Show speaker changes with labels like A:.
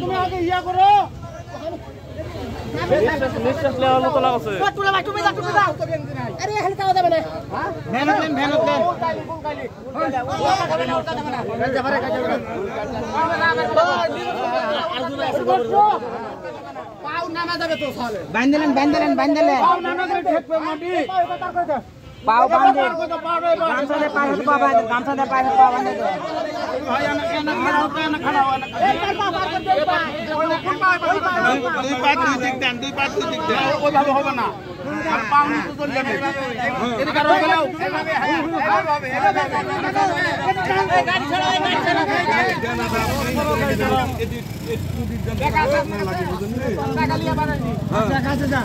A: তুমি আগে ইয়া করো নিশ্বাস নেওয়ার মতো লাগছে তুমি যাও আরে হালকা যাবে না ভ্যান পাও নামা যাবে তো সালে বাঁধলেন পাও নামা যাবে ঠেকবে মাটি পাও বাঁধে গামছা দে পায়ে পা বাঁধে গামছা দে পায়ে পা বাঁধে ভাই এনা খানা দুই পা দুই দিক দেন ওইভাবে হবে না আর পাও নিচে চলে যাবে এদিকে আর গেলাও এভাবে গাড়ি ছাড়া দেখা যাচ্ছে না লাগে বুঝুন টাকা লিয়া বানাই দেখা যাচ্ছে যা